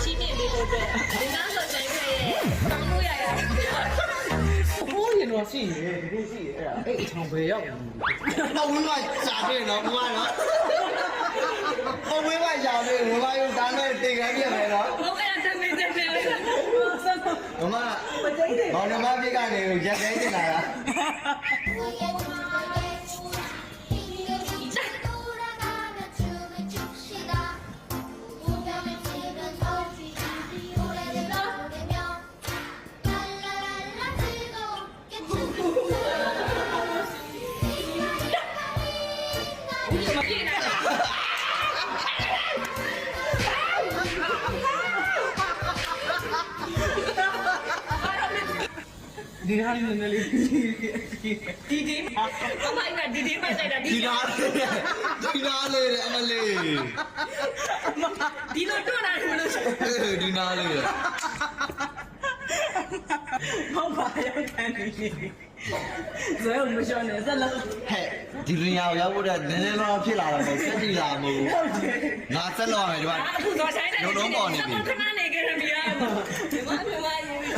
七面别对，你拿手谁对？当路呀呀！我也诺戏耶，你戏耶，哎，长辈要。我ဝင်းမရှာတယ်နော်ဘုရားနော်我ဝင်းမရှာတယ်ဘုရားရုပ်သားနဲ့တင်ခံပြမယ်နော်我给他准备准备了。ဘုမမောင်နှမပြစ်ကနေရက်ခဲတင်လာတာဒီဟာနေနေလေးဒီအမိုင်းကဒီမှဆိုင်တာဒီနာလေးအမလေးဒီလိုတွန်းတာလို့ဒီနာလေးဟုတ်ပါရောက်တယ်နေဇေယျမရှောင်းနေစက်လုံးဟဲ့ဒီလူညာရောက်ဖို့တဲ့နည်းနည်းတော့ဖြစ်လာတော့စက်ကြည့်လာမဟုတ်ငါဆက်လို့ရမယ်ဒီမှာအခုတော့ဆိုင်တယ်လုံးပေါ်နေပြီခဏနေကြရပြီအားဒီမှာရေးပြီ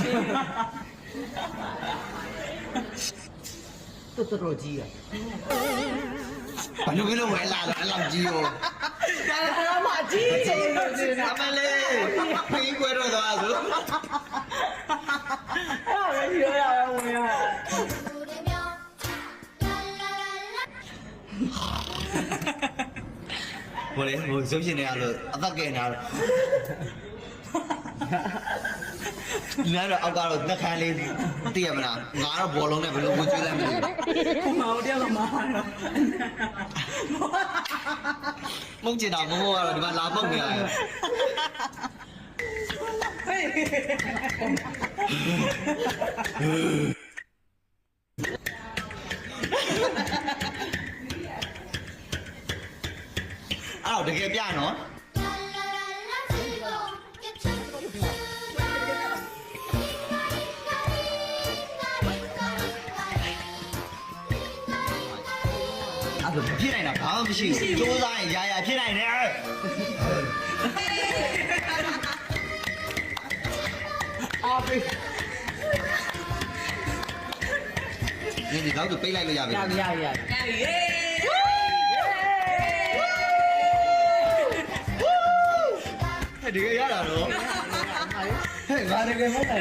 တော်ကြီးอ่ะဘာလို့ဝဲလာလဲအဲ့လောက်ကြီးရောဒါမှအကြီးကြီးလို့ဒီနာ အမလေးဖိကွဲတော့သွားဆိုအဲ့ဒါပဲပြောရအောင်ဝင်ရဟိုလေဟိုရုပ်ရှင်တွေကတော့အသက်ကဲနေတာဒီနားတော့အောက်ကတော့နှက်ခမ်းလေးသိရမလားငါတော့ဘောလုံးနဲ့ဘယ်လိုဝင်ကျွေးလိုက်မလဲမောင်တရားကမာတော့မုံကျင်တာမဟုတ်ကတော့ဒီမှာလာပုတ်နေရတယ်အဲ့တော့တကယ်ပြနော်အဲ့ဒါဖြစ်နိုင်တာဘာမှမရှိဘူးစူးစမ်းရင်ရာဖြစ်နိုင်တယ်အားပေးဒီတော့ပိတ်လိုက်လို့ရပြီရပြီရပြီတကယ်ရတာတော့ဟဲ့ငါတကယ်မဟုတ်တာ